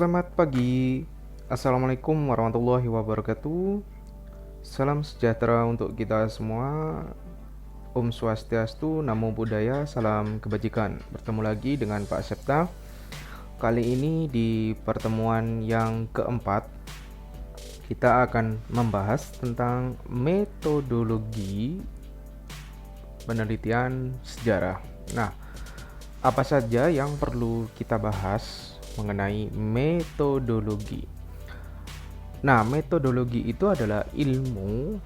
Selamat pagi. Assalamualaikum warahmatullahi wabarakatuh. Salam sejahtera untuk kita semua. Om Swastiastu, Namo Buddhaya, salam kebajikan. Bertemu lagi dengan Pak Septa. Kali ini di pertemuan yang keempat, kita akan membahas tentang metodologi penelitian sejarah. Nah, apa saja yang perlu kita bahas mengenai metodologi? Nah, metodologi itu adalah ilmu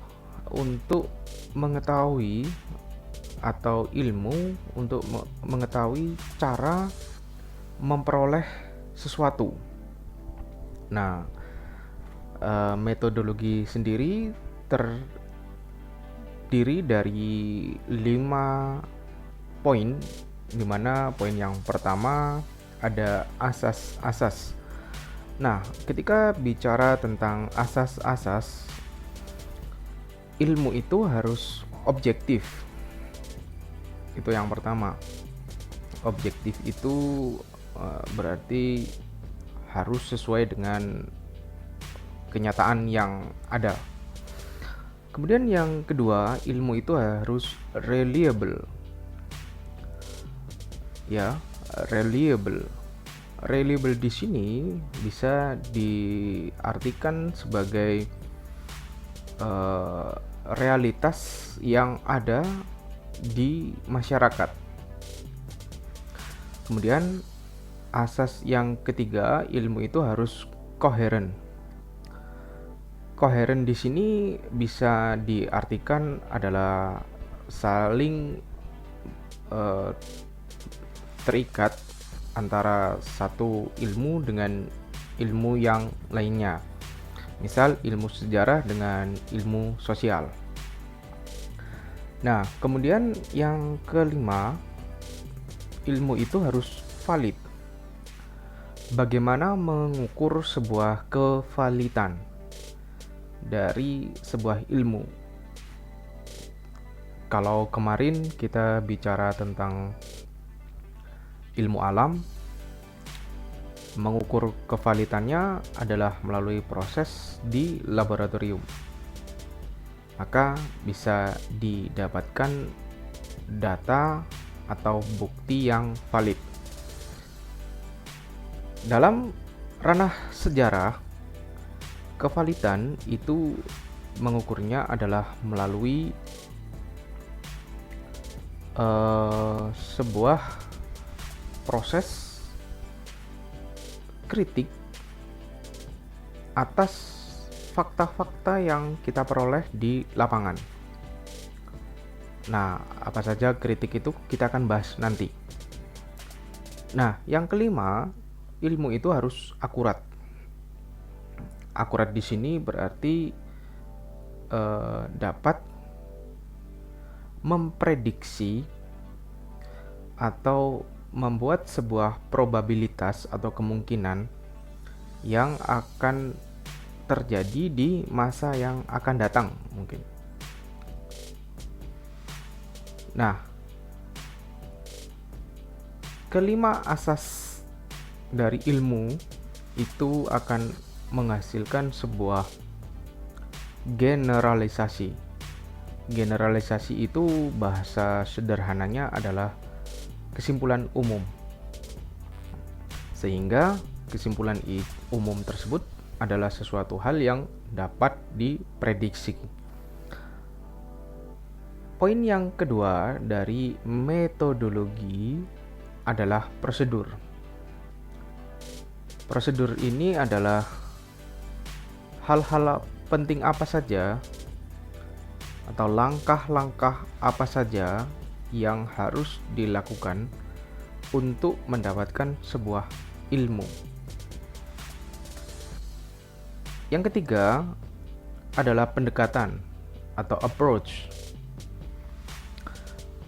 untuk mengetahui atau ilmu untuk mengetahui cara memperoleh sesuatu. Nah, metodologi sendiri terdiri dari 5 poin, di mana poin yang pertama ada asas-asas. Nah, ketika bicara tentang asas-asas, ilmu itu harus objektif. Itu yang pertama. Objektif itu berarti harus sesuai dengan kenyataan yang ada. Kemudian yang kedua, ilmu itu harus reliable. Ya, reliable. Reliable di sini bisa diartikan sebagai realitas yang ada di masyarakat. Kemudian asas yang ketiga, ilmu itu harus koheren. Koheren di sini bisa diartikan adalah saling terikat antara satu ilmu dengan ilmu yang lainnya. Misal ilmu sejarah dengan ilmu sosial. Nah, kemudian yang kelima, ilmu itu harus valid. Bagaimana mengukur sebuah kevalitan dari sebuah ilmu? Kalau kemarin kita bicara tentang ilmu alam, mengukur kevalitannya adalah melalui proses di laboratorium. Maka bisa didapatkan data atau bukti yang valid. Dalam ranah sejarah, kevalitan itu mengukurnya adalah melalui sebuah proses kritik atas fakta-fakta yang kita peroleh di lapangan. Nah, apa saja kritik itu kita akan bahas nanti. Nah, yang kelima, ilmu itu harus akurat. Akurat di sini berarti dapat memprediksi atau membuat sebuah probabilitas atau kemungkinan yang akan terjadi di masa yang akan datang mungkin. Nah, kelima asas dari ilmu itu akan menghasilkan sebuah generalisasi. Generalisasi itu bahasa sederhananya adalah kesimpulan umum. Sehingga kesimpulan umum tersebut adalah sesuatu hal yang dapat diprediksi. Poin yang kedua dari metodologi adalah prosedur. Prosedur ini adalah hal-hal penting apa saja atau langkah-langkah apa saja yang harus dilakukan untuk mendapatkan sebuah ilmu. Yang ketiga adalah pendekatan atau approach.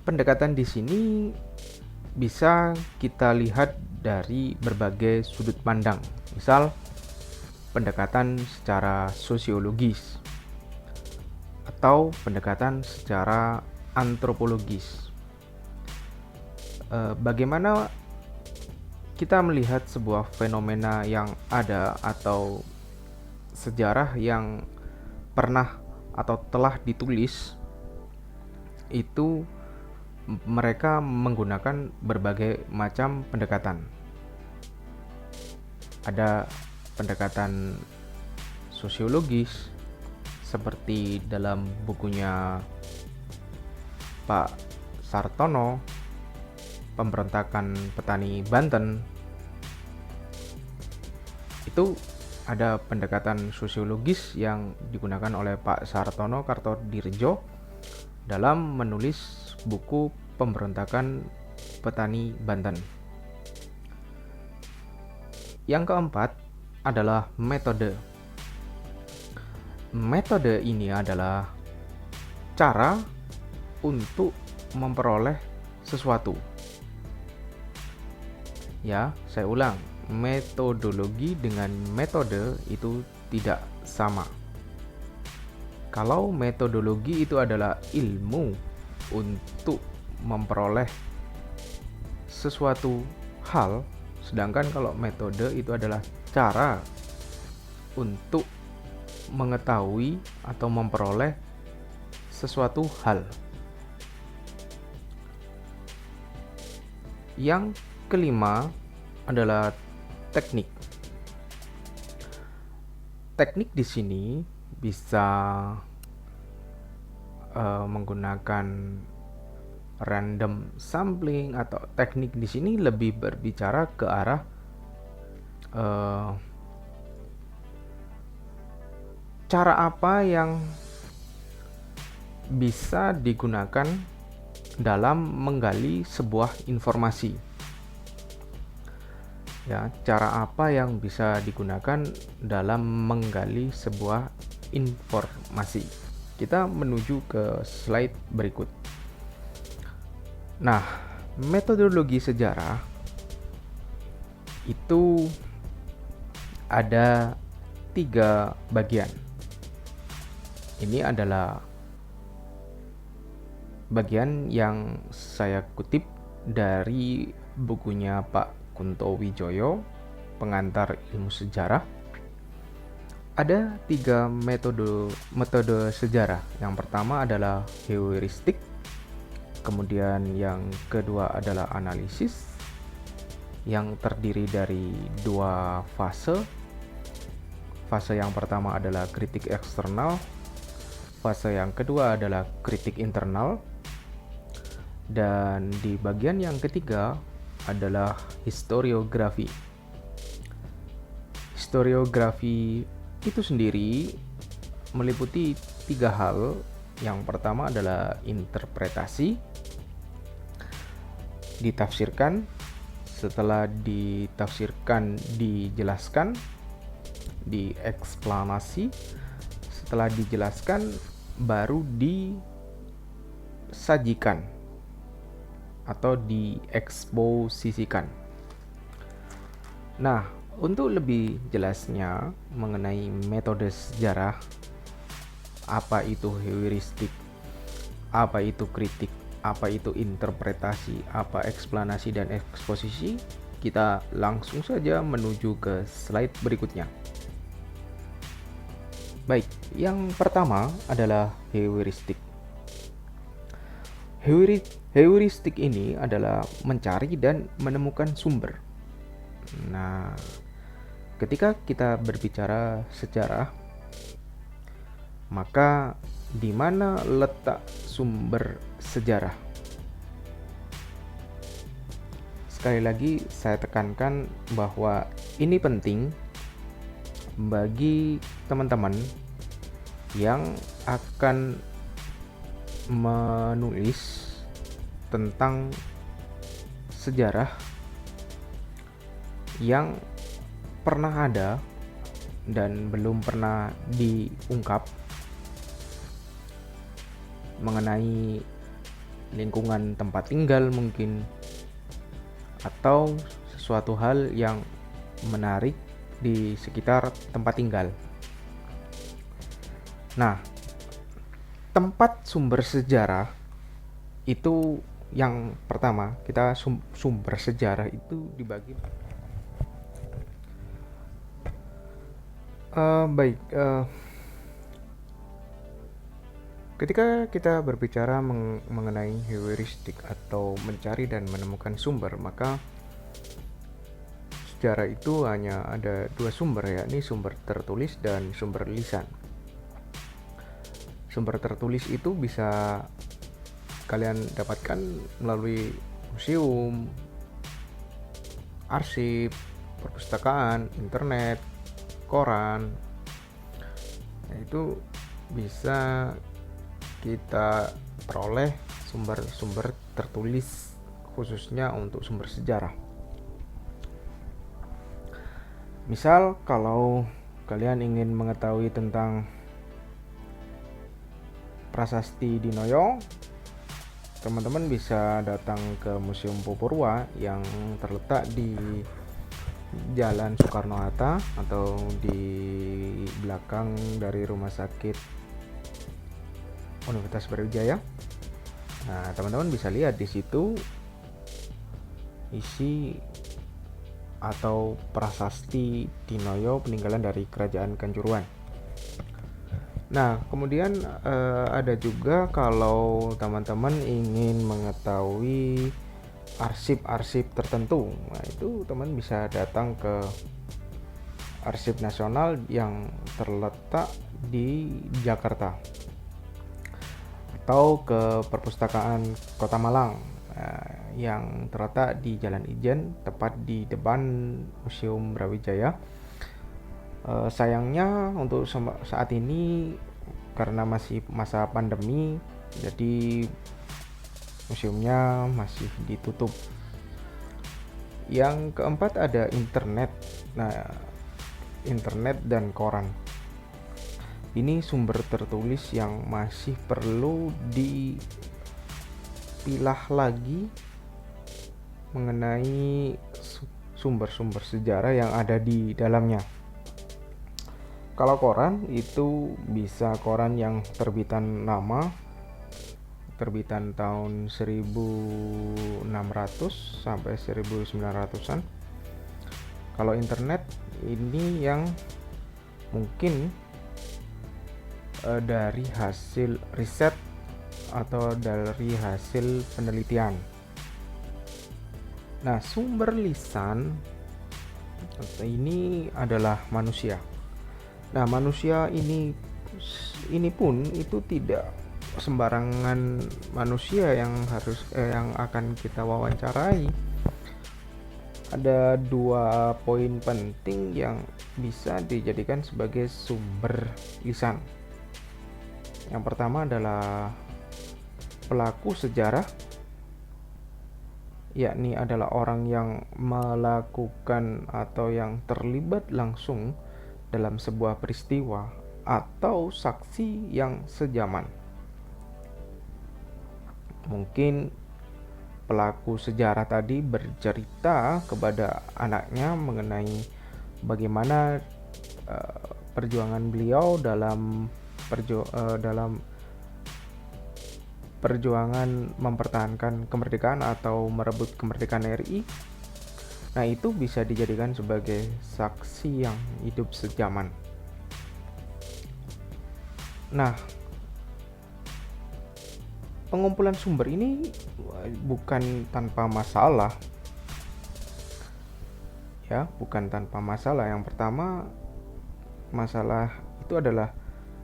Pendekatan di sini bisa kita lihat dari berbagai sudut pandang. Misal, pendekatan secara sosiologis atau pendekatan secara antropologis. Bagaimana kita melihat sebuah fenomena yang ada atau sejarah yang pernah atau telah ditulis, itu mereka menggunakan berbagai macam pendekatan. Ada pendekatan sosiologis seperti dalam bukunya Pak Sartono, Pemberontakan Petani Banten. Itu ada pendekatan sosiologis yang digunakan oleh Pak Sartono Kartodirjo dalam menulis buku Pemberontakan Petani Banten. Yang keempat adalah metode. Metode ini adalah cara untuk memperoleh sesuatu. Ya, saya ulang, metodologi dengan metode itu tidak sama. Kalau metodologi itu adalah ilmu untuk memperoleh sesuatu hal, sedangkan kalau metode itu adalah cara untuk mengetahui atau memperoleh sesuatu hal. Yang kelima adalah teknik. Teknik di sini bisa menggunakan random sampling, atau teknik di sini lebih berbicara ke arah cara apa yang bisa digunakan dalam menggali sebuah informasi. Ya, cara apa yang bisa digunakan dalam menggali sebuah informasi. Kita menuju ke slide berikut. Nah, metodologi sejarah itu ada 3 bagian. Ini adalah bagian yang saya kutip dari bukunya Pak Kunto Wijoyo, Pengantar Ilmu Sejarah. Ada 3 metode sejarah. Yang pertama adalah heuristik, kemudian yang kedua adalah analisis, yang terdiri dari 2 fase. Fase yang pertama adalah kritik eksternal, fase yang kedua adalah kritik internal. Dan di bagian yang ketiga adalah historiografi. Historiografi itu sendiri meliputi 3 hal. Yang pertama adalah interpretasi, ditafsirkan, setelah ditafsirkan dijelaskan, dieksplanasi, setelah dijelaskan baru disajikan atau dieksposisikan. Nah, untuk lebih jelasnya mengenai metode sejarah, apa itu heuristik, apa itu kritik, apa itu interpretasi, apa eksplanasi dan eksposisi, kita langsung saja menuju ke slide berikutnya. Baik, yang pertama adalah heuristik. Heuristik ini adalah mencari dan menemukan sumber. Nah, ketika kita berbicara sejarah, maka di mana letak sumber sejarah? Sekali lagi saya tekankan bahwa ini penting bagi teman-teman yang akan menulis tentang sejarah yang pernah ada dan belum pernah diungkap mengenai lingkungan tempat tinggal mungkin, atau sesuatu hal yang menarik di sekitar tempat tinggal. Nah, tempat sumber sejarah itu yang pertama, kita sumber sejarah itu dibagi Baik, ketika kita berbicara mengenai heuristik atau mencari dan menemukan sumber, maka sejarah itu hanya ada dua sumber, yakni sumber tertulis dan sumber lisan. Sumber tertulis itu bisa kalian dapatkan melalui museum, arsip, perpustakaan, internet, koran. Nah, itu bisa kita peroleh sumber-sumber tertulis khususnya untuk sumber sejarah. Misal kalau kalian ingin mengetahui tentang prasasti Dinoyo, teman-teman bisa datang ke Museum Popurwa yang terletak di Jalan Soekarno-Hatta atau di belakang dari Rumah Sakit Universitas Brawijaya. Nah, teman-teman bisa lihat di situ isi atau prasasti Dinoyo peninggalan dari Kerajaan Kanjuruhan. Nah, kemudian ada juga kalau teman-teman ingin mengetahui arsip-arsip tertentu, nah itu teman bisa datang ke Arsip Nasional yang terletak di Jakarta atau ke Perpustakaan Kota Malang yang terletak di Jalan Ijen, tepat di depan Museum Brawijaya. Sayangnya untuk saat ini karena masih masa pandemi, jadi museumnya masih ditutup. Yang keempat ada internet. Nah, internet dan koran. Ini sumber tertulis yang masih perlu dipilah lagi mengenai sumber-sumber sejarah yang ada di dalamnya. Kalau koran itu bisa koran yang terbitan lama, terbitan tahun 1600 sampai 1900-an. Kalau internet ini yang mungkin dari hasil riset atau dari hasil penelitian. Nah, sumber lisan ini adalah manusia. Nah, manusia ini pun itu tidak sembarangan manusia yang yang akan kita wawancarai. Ada dua poin penting yang bisa dijadikan sebagai sumber lisan. Yang pertama adalah pelaku sejarah, yakni adalah orang yang melakukan atau yang terlibat langsung dalam sebuah peristiwa atau saksi yang sejaman. Mungkin pelaku sejarah tadi bercerita kepada anaknya mengenai bagaimana perjuangan beliau dalam perjuangan mempertahankan kemerdekaan atau merebut kemerdekaan RI. Nah, itu bisa dijadikan sebagai saksi yang hidup sejaman. Nah, pengumpulan sumber ini bukan tanpa masalah. Ya, bukan tanpa masalah. Yang pertama, masalah itu adalah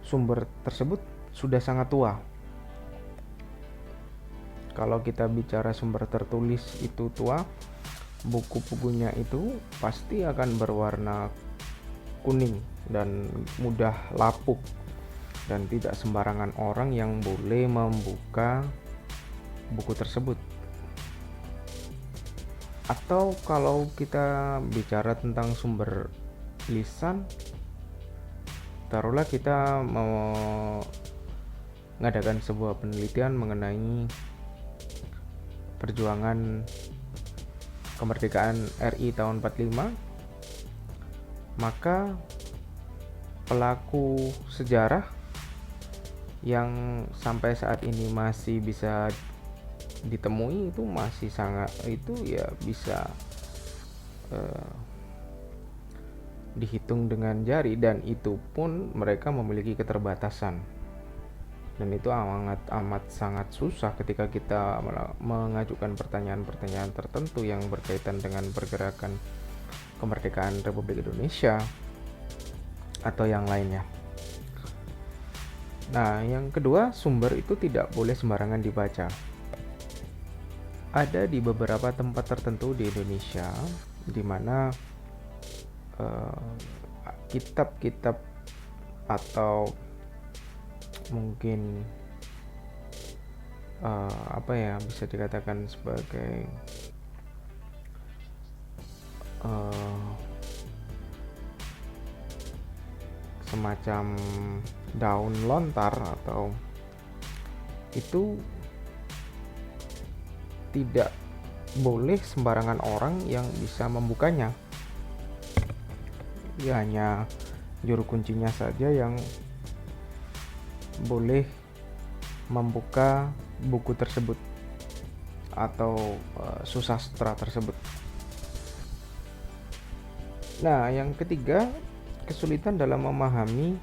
sumber tersebut sudah sangat tua. Kalau kita bicara sumber tertulis itu tua, buku-bukunya itu pasti akan berwarna kuning dan mudah lapuk, dan tidak sembarangan orang yang boleh membuka buku tersebut. Atau kalau kita bicara tentang sumber lisan, taruhlah kita mengadakan sebuah penelitian mengenai perjuangan kemerdekaan RI tahun 45, maka pelaku sejarah yang sampai saat ini masih bisa ditemui itu bisa dihitung dengan jari, dan itu pun mereka memiliki keterbatasan. Dan itu amat sangat susah ketika kita mengajukan pertanyaan-pertanyaan tertentu yang berkaitan dengan pergerakan kemerdekaan Republik Indonesia atau yang lainnya. Nah, yang kedua, sumber itu tidak boleh sembarangan dibaca. Ada di beberapa tempat tertentu di Indonesia di mana kitab-kitab atau mungkin bisa dikatakan sebagai semacam daun lontar atau itu tidak boleh sembarangan orang yang bisa membukanya. Ya, hanya juru kuncinya saja yang boleh membuka buku tersebut atau susastra tersebut. Nah, yang ketiga, kesulitan dalam memahami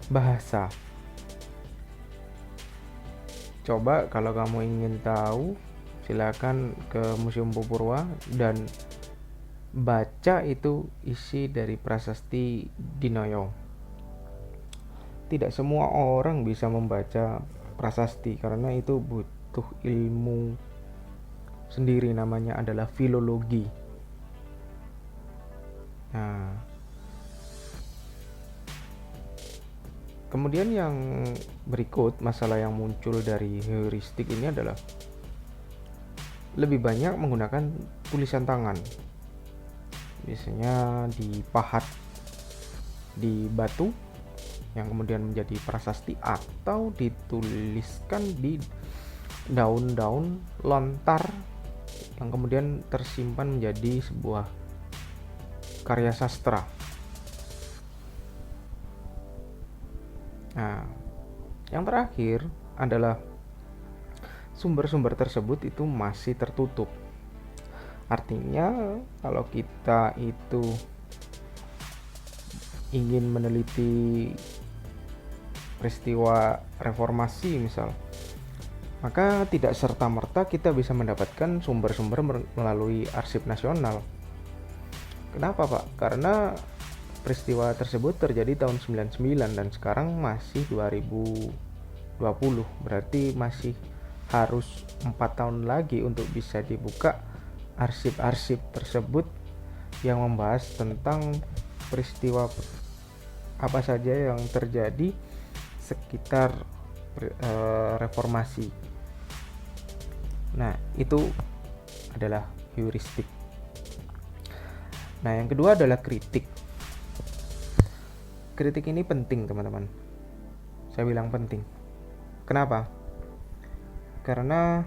bahasa. Coba kalau kamu ingin tahu, silakan ke Museum Purwa dan baca itu isi dari prasasti Dinoyo. Tidak semua orang bisa membaca prasasti karena itu butuh ilmu sendiri, namanya adalah filologi. Nah, kemudian yang berikut, masalah yang muncul dari heuristik ini adalah lebih banyak menggunakan tulisan tangan. Biasanya dipahat di batu yang kemudian menjadi prasasti atau dituliskan di daun-daun lontar yang kemudian tersimpan menjadi sebuah karya sastra. Nah, yang terakhir adalah sumber-sumber tersebut itu masih tertutup. Artinya kalau kita itu ingin meneliti peristiwa reformasi misal, maka tidak serta-merta kita bisa mendapatkan sumber-sumber melalui Arsip Nasional. Kenapa, Pak? Karena peristiwa tersebut terjadi tahun 99 dan sekarang masih 2020, berarti masih harus 4 tahun lagi untuk bisa dibuka arsip-arsip tersebut yang membahas tentang peristiwa apa saja yang terjadi sekitar reformasi. Nah, itu adalah heuristik. Nah, yang kedua adalah kritik. Kritik ini penting, teman-teman. Saya bilang penting. Kenapa? Karena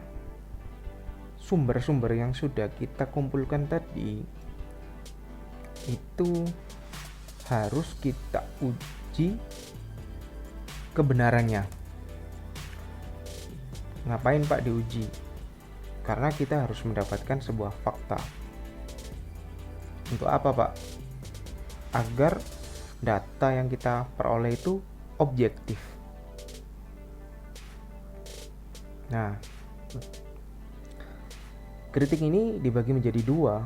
sumber-sumber yang sudah kita kumpulkan tadi itu harus kita uji kebenarannya. Ngapain, Pak, diuji? Karena kita harus mendapatkan sebuah fakta. Untuk apa, Pak? Agar data yang kita peroleh itu objektif. Nah, kritik ini dibagi menjadi dua.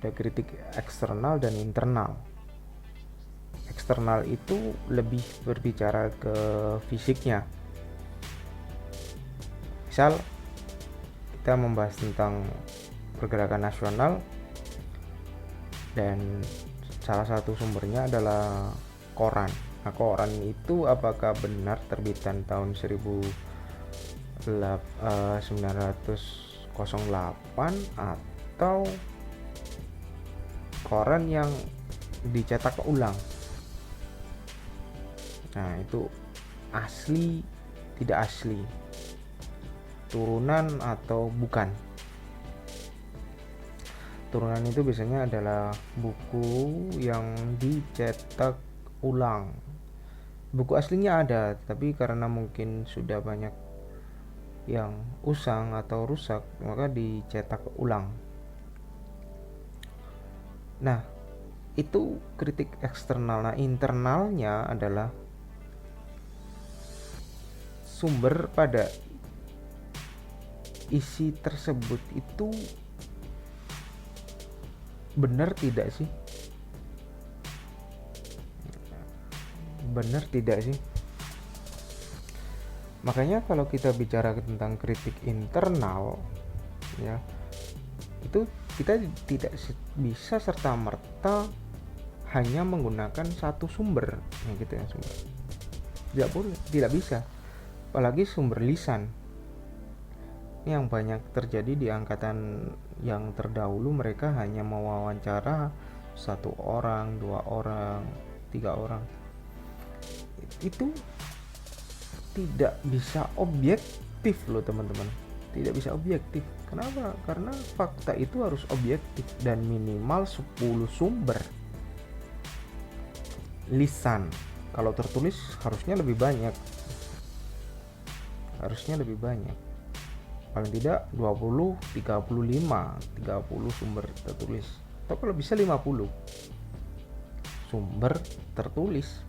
Ada kritik eksternal dan internal. Eksternal itu lebih berbicara ke fisiknya. Misal kita membahas tentang pergerakan nasional dan salah satu sumbernya adalah koran. Nah, koran itu apakah benar terbitan tahun 1908 atau koran yang dicetak ulang? Nah, itu asli tidak asli, turunan atau bukan. Turunan itu biasanya adalah buku yang dicetak ulang. Buku aslinya ada, tapi karena mungkin sudah banyak yang usang atau rusak, maka dicetak ulang. Nah, Itu kritik eksternal. Nah, internalnya adalah sumber pada isi tersebut itu benar tidak sih? Benar tidak sih? Makanya kalau kita bicara tentang kritik internal, ya, itu kita tidak bisa serta-merta hanya menggunakan satu sumber, gitu ya, sumber. Tidak boleh, tidak bisa. Apalagi sumber lisan. Ini yang banyak terjadi di angkatan yang terdahulu, mereka hanya mewawancara satu orang, dua orang, tiga orang. Itu tidak bisa objektif loh teman-teman, tidak bisa objektif. Kenapa? Karena fakta itu harus objektif dan minimal 10 sumber. Lisan kalau tertulis harusnya lebih banyak, paling tidak 20, 35, 30 sumber tertulis, atau kalau bisa 50 sumber tertulis.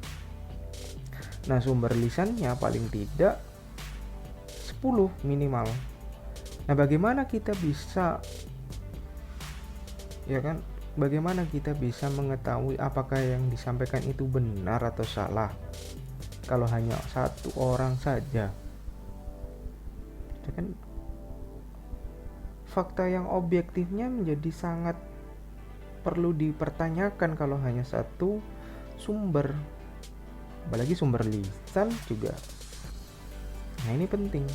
Nah, sumber lisannya paling tidak 10 minimal. Nah, bagaimana kita bisa, ya kan, bagaimana kita bisa mengetahui apakah yang disampaikan itu benar atau salah kalau hanya satu orang saja? Ya kan, fakta yang objektifnya menjadi sangat perlu dipertanyakan kalau hanya satu sumber, apalagi sumber lisan juga. Nah, ini penting.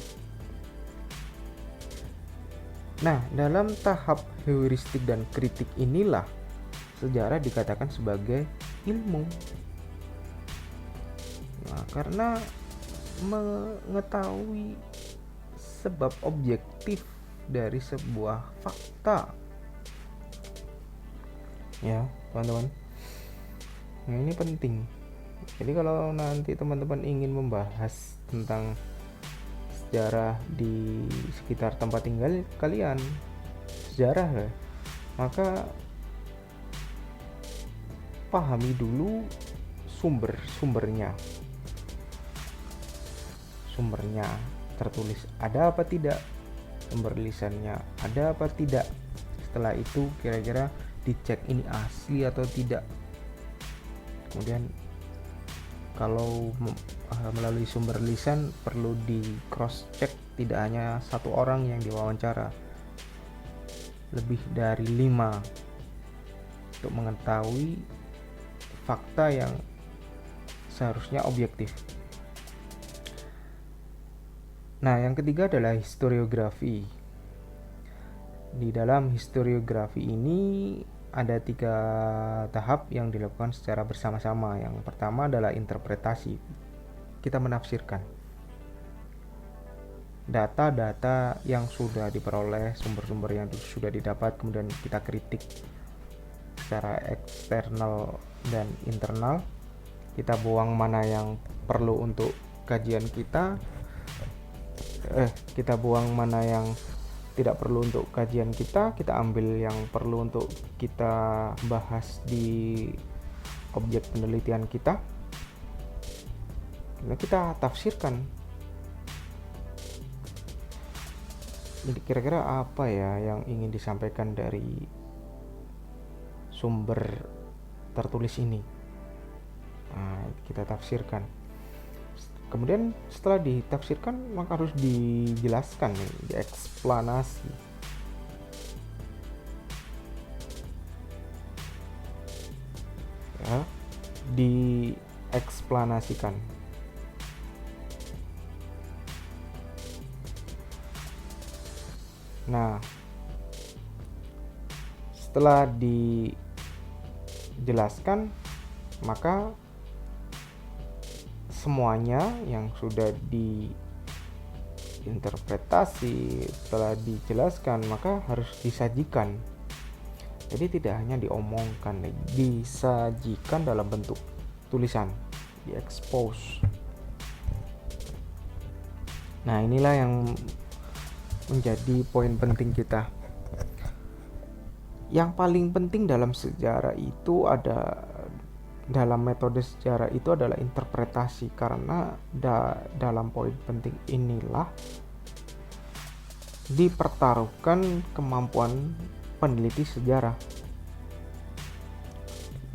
Nah, dalam tahap heuristik dan kritik inilah sejarah dikatakan sebagai ilmu. Nah, karena mengetahui sebab objektif dari sebuah fakta, ya teman-teman. Nah, ini penting. Jadi kalau nanti teman-teman ingin membahas tentang sejarah di sekitar tempat tinggal kalian, sejarah ya, maka pahami dulu sumbernya tertulis ada apa tidak, sumber lisannya ada apa tidak. Setelah itu kira-kira dicek ini asli atau tidak. Kemudian kalau melalui sumber lisan perlu di cross check, tidak hanya satu orang yang diwawancara, lebih dari 5 untuk mengetahui fakta yang seharusnya objektif. Nah, yang ketiga adalah historiografi. Di dalam historiografi ini ada 3 tahap yang dilakukan secara bersama-sama. Yang pertama adalah interpretasi. Kita menafsirkan data-data yang sudah diperoleh, sumber-sumber yang sudah didapat, kemudian kita kritik secara eksternal dan internal. Kita buang mana yang perlu untuk kajian kita, kita buang mana yang tidak perlu untuk kajian kita ambil yang perlu untuk kita bahas di objek penelitian kita. Nah, kita tafsirkan. Jadi kira-kira apa ya yang ingin disampaikan dari sumber tertulis ini? Nah, kita tafsirkan. Kemudian setelah ditafsirkan maka harus dijelaskan, dieksplanasi. Ya, dieksplanasikan. Nah, setelah dijelaskan maka semuanya yang sudah diinterpretasi setelah dijelaskan maka harus disajikan. Jadi tidak hanya diomongkan, disajikan dalam bentuk tulisan, diekspos. Nah, inilah yang menjadi poin penting kita. Yang paling penting dalam sejarah itu dalam metode sejarah itu adalah interpretasi, karena dalam poin penting inilah dipertaruhkan kemampuan peneliti sejarah.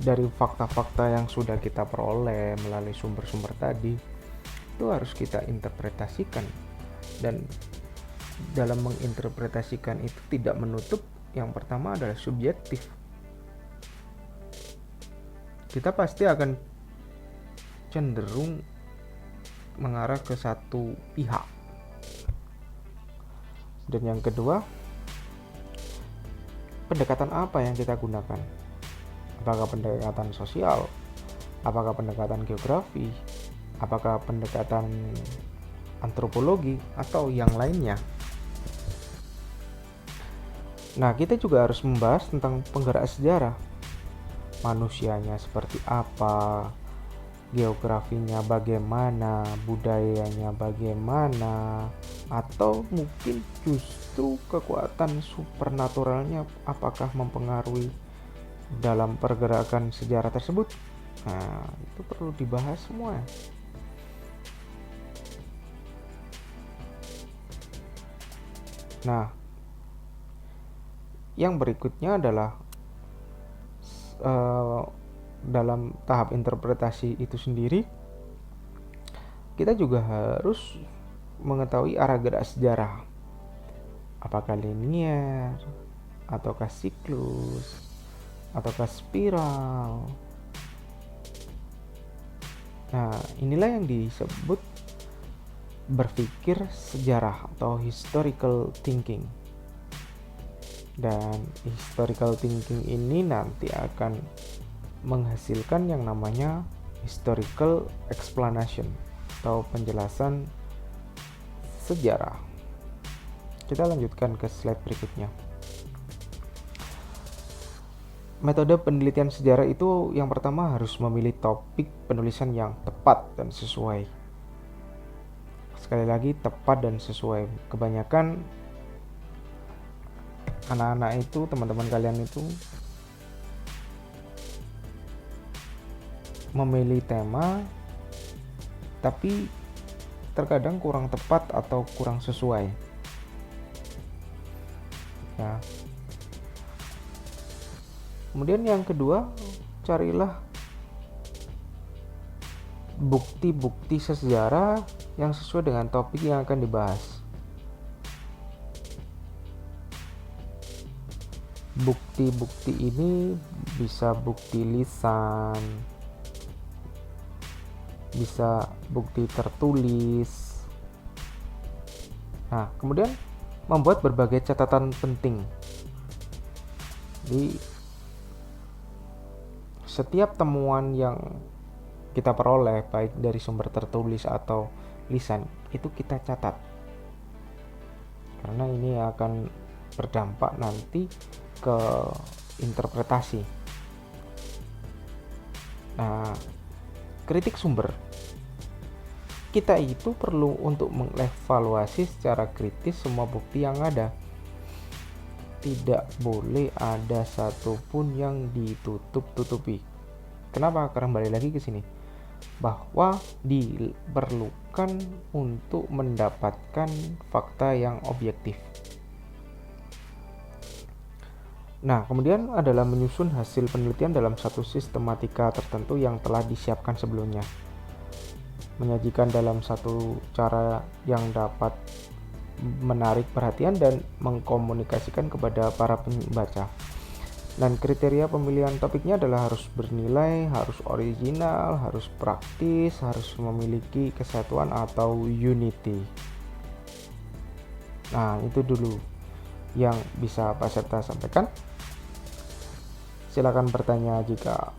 Dari fakta-fakta yang sudah kita peroleh melalui sumber-sumber tadi, itu harus kita interpretasikan, dan dalam menginterpretasikan itu tidak menutup yang pertama adalah subjektif. Kita pasti akan cenderung mengarah ke satu pihak. Dan yang kedua, pendekatan apa yang kita gunakan? Apakah pendekatan sosial? Apakah pendekatan geografi? Apakah pendekatan antropologi atau yang lainnya? Nah, kita juga harus membahas tentang penggerak sejarah. Manusianya seperti apa, geografinya bagaimana, budayanya bagaimana, atau mungkin justru kekuatan supernaturalnya apakah mempengaruhi dalam pergerakan sejarah tersebut. Nah, itu perlu dibahas semua. Nah, yang berikutnya adalah dalam tahap interpretasi itu sendiri, kita juga harus mengetahui arah gerak sejarah. Apakah linier, ataukah siklus, ataukah spiral. Nah, inilah yang disebut berpikir sejarah atau historical thinking. Dan historical thinking ini nanti akan menghasilkan yang namanya historical explanation atau penjelasan sejarah. Kita lanjutkan ke slide berikutnya. Metode penelitian sejarah itu yang pertama harus memilih topik penulisan yang tepat dan sesuai. Sekali lagi, tepat dan sesuai. Kebanyakan anak-anak itu, teman-teman kalian itu memilih tema tapi terkadang kurang tepat atau kurang sesuai. Ya. Kemudian yang kedua, carilah bukti-bukti sejarah yang sesuai dengan topik yang akan dibahas. Bukti-bukti ini bisa bukti lisan, bisa bukti tertulis. Nah, kemudian membuat berbagai catatan penting. Jadi setiap temuan yang kita peroleh, baik dari sumber tertulis atau lisan, itu kita catat, karena ini akan berdampak nanti ke interpretasi. Nah, kritik sumber, kita itu perlu untuk mengevaluasi secara kritis semua bukti yang ada. Tidak boleh ada satupun yang ditutup-tutupi. Kenapa? Karena balik lagi ke sini, bahwa diperlukan untuk mendapatkan fakta yang objektif. Nah, kemudian adalah menyusun hasil penelitian dalam satu sistematika tertentu yang telah disiapkan sebelumnya. Menyajikan dalam satu cara yang dapat menarik perhatian dan mengkomunikasikan kepada para pembaca. Dan kriteria pemilihan topiknya adalah harus bernilai, harus original, harus praktis, harus memiliki kesatuan atau unity. Nah, itu dulu yang bisa Pak Septa sampaikan. Silakan bertanya jika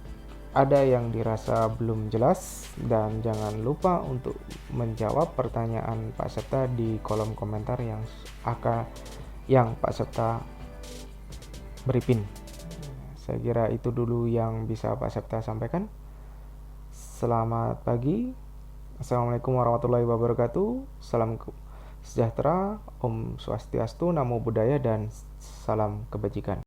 ada yang dirasa belum jelas, dan jangan lupa untuk menjawab pertanyaan Pak Septa di kolom komentar yang Pak Septa beri pin. Saya kira itu dulu yang bisa Pak Septa sampaikan. Selamat pagi. Assalamualaikum warahmatullahi wabarakatuh. Salam sejahtera, Om Swastiastu, Namo Buddhaya, dan salam kebajikan.